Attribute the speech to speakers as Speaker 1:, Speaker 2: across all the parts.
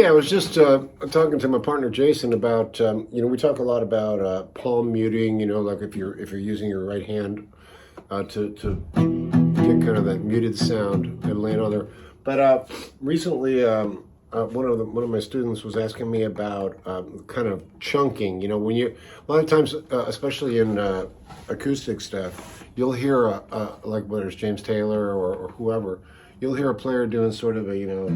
Speaker 1: Hey, I was just talking to my partner Jason about we talk a lot about palm muting. Like if you're using your right hand to get kind of that muted sound and land on there. But recently, one of my students was asking me about kind of chunking. When you a lot of times, especially in acoustic stuff, you'll hear like whether it's James Taylor or whoever, you'll hear a player doing sort of a.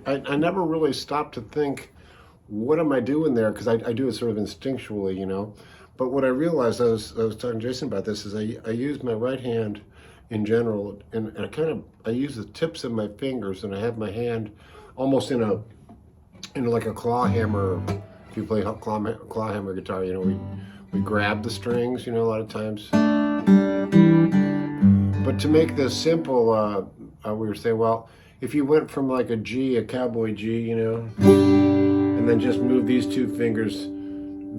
Speaker 1: And I never really stopped to think, what am I doing there? Because I do it sort of instinctually. But what I realized, I was talking to Jason about this, is I use my right hand in general, and I use the tips of my fingers, and I have my hand almost in like a claw hammer. If you play claw hammer guitar, we grab the strings, a lot of times. But to make this simple, we were saying, well, if you went from like a cowboy G, and then just move these two fingers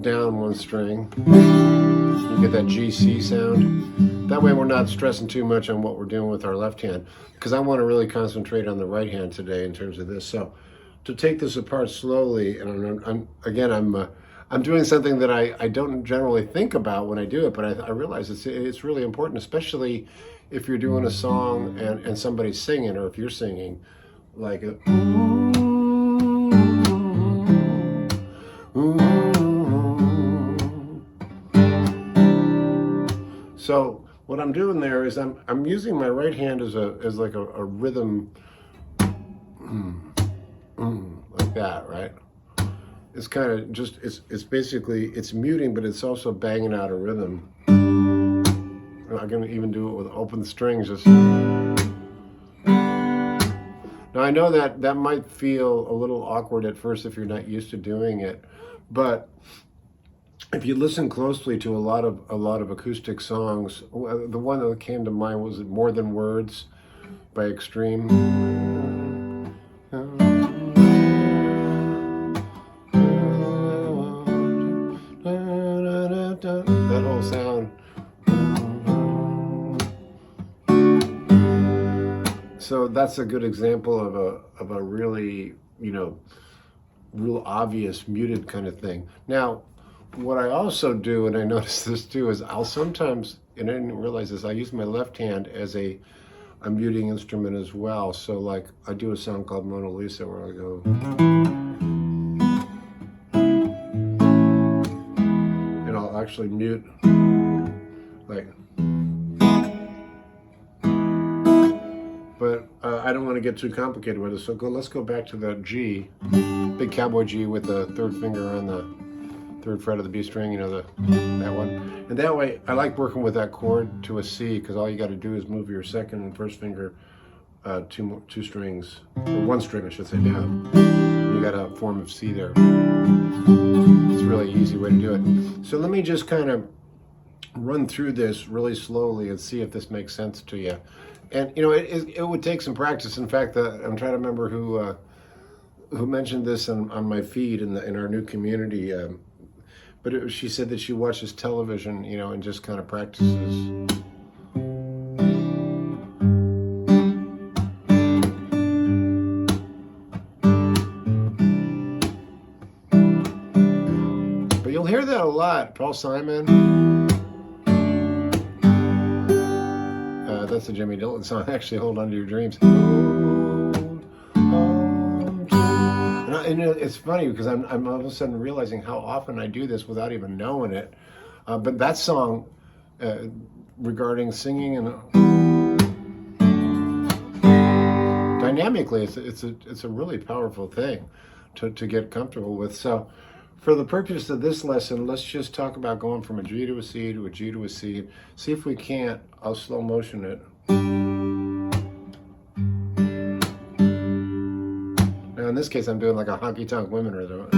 Speaker 1: down one string, you get that GC sound. That way we're not stressing too much on what we're doing with our left hand, because I want to really concentrate on the right hand today in terms of this. So to take this apart slowly, and I'm doing something that I don't generally think about when I do it, but I realize it's really important, especially if you're doing a song and somebody's singing, or if you're singing, like a, So what I'm doing there is I'm using my right hand as like a rhythm, like that, right? It's kind of just it's basically it's muting, but it's also banging out a rhythm. I can even do it with open strings. Now I know that might feel a little awkward at first if you're not used to doing it, but if you listen closely to a lot of acoustic songs, the one that came to mind was "More Than Words" by Extreme. That whole sound. So that's a good example of a really, real obvious muted kind of thing. Now, what I also do, and I notice this too, is I'll sometimes, and I didn't realize this, I use my left hand as a muting instrument as well. So like I do a song called Mona Lisa where I go, and I'll actually mute like, but I don't want to get too complicated with it. So let's go back to that G, big cowboy G with the third finger on the third fret of the B string, that one. And that way, I like working with that chord to a C, because all you got to do is move your second and first finger two strings, or one string I should say, down. And you got a form of C there. It's a really easy way to do it. So let me just kind of run through this really slowly and see if this makes sense to you. And it would take some practice. In fact, I'm trying to remember who mentioned this on my feed in our new community. But she said that she watches television, and just kind of practices. But you'll hear that a lot. Paul Simon. That's a Jimmy Dillon song, actually, Hold On To Your Dreams. And it's funny because I'm all of a sudden realizing how often I do this without even knowing it. But that song, regarding singing and dynamically, it's a really powerful thing to get comfortable with. So for the purpose of this lesson, let's just talk about going from a G to a C to a G to a C. See if we can't. I'll slow motion it. Now in this case, I'm doing like a honky-tonk women rhythm.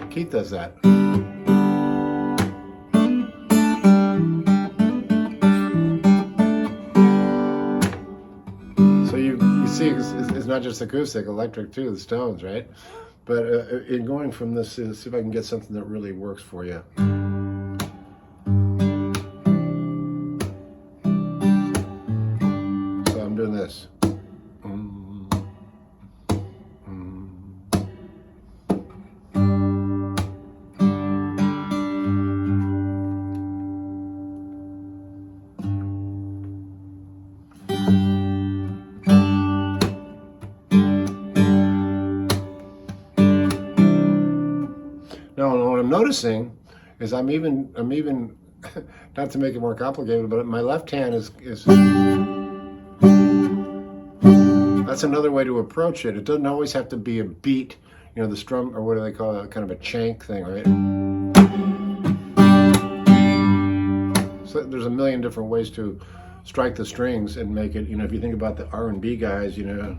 Speaker 1: Keith does that. So you see, it's not just acoustic, electric too, the Stones, right? But in going from this, see if I can get something that really works for you. noticing is I'm even not to make it more complicated, but my left hand is that's another way to approach it. It doesn't always have to be a beat, you know, the strum, or what do they call it, kind of a chank thing, right? So there's a million different ways to strike the strings and make it, you know, if you think about the R&B guys, you know,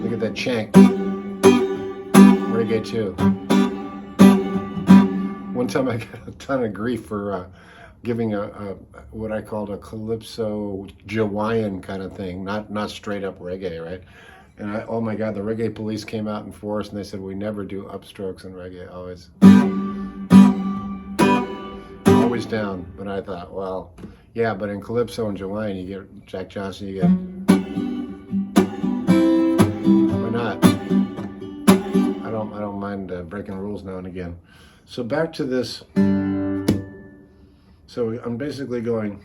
Speaker 1: look at that chank, reggae too. One time I got a ton of grief for giving a what I called a calypso Hawaiian kind of thing, not straight up reggae, right? And oh my God, the reggae police came out in force and they said we never do upstrokes in reggae, always down. But I thought, well, yeah, but in calypso and Hawaiian you get Jack Johnson, you get, why not? I don't mind breaking rules now and again. So back to this. So I'm basically going,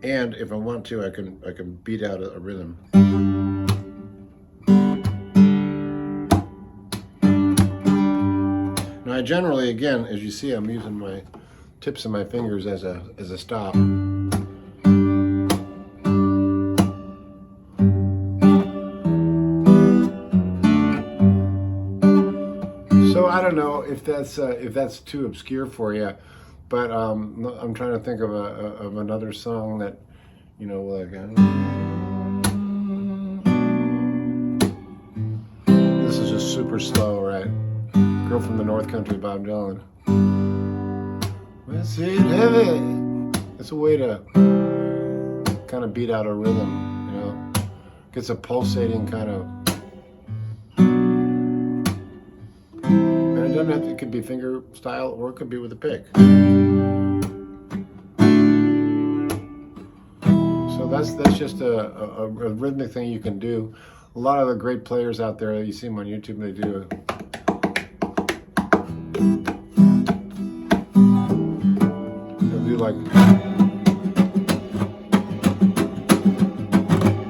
Speaker 1: and if I want to, I can beat out a rhythm. Now I generally, again, as you see, I'm using my tips of my fingers as a stop. So I don't know if that's too obscure for you, but I'm trying to think of another song that, you know, like this is just super slow, right? Girl from the North Country, Bob Dillon. Was it heavy? It's a way to kind of beat out a rhythm, you know. Gets a pulsating kind of. It doesn't have to, it could be finger style or it could be with a pick. So that's just a rhythmic thing you can do. A lot of the great players out there, you see them on YouTube, they do like,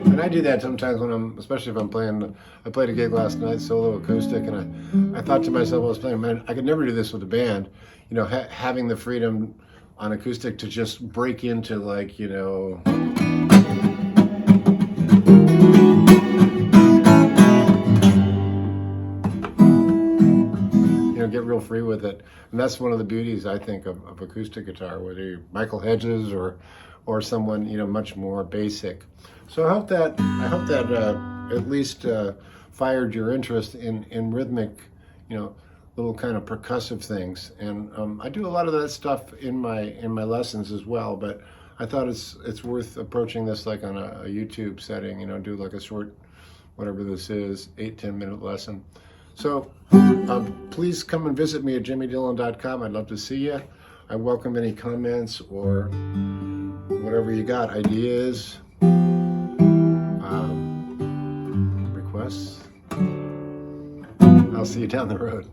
Speaker 1: and I do that sometimes when especially if I'm playing. I played a gig last night, solo acoustic, and I thought to myself while I was playing, man, I could never do this with a band. You know, having the freedom on acoustic to just break into, like, you know, get real free with it. And that's one of the beauties, I think, of acoustic guitar, whether you're Michael Hedges or someone, you know, much more basic. So I hope that at least fired your interest in rhythmic, you know, little kind of percussive things. And I do a lot of that stuff in my lessons as well, but I thought it's worth approaching this like on a YouTube setting, you know, do like a short, whatever this is, 8-10 minute lesson. So please come and visit me at jimmydillon.com. I'd love to see you. I welcome any comments or whatever you got, ideas, requests. I'll see you down the road.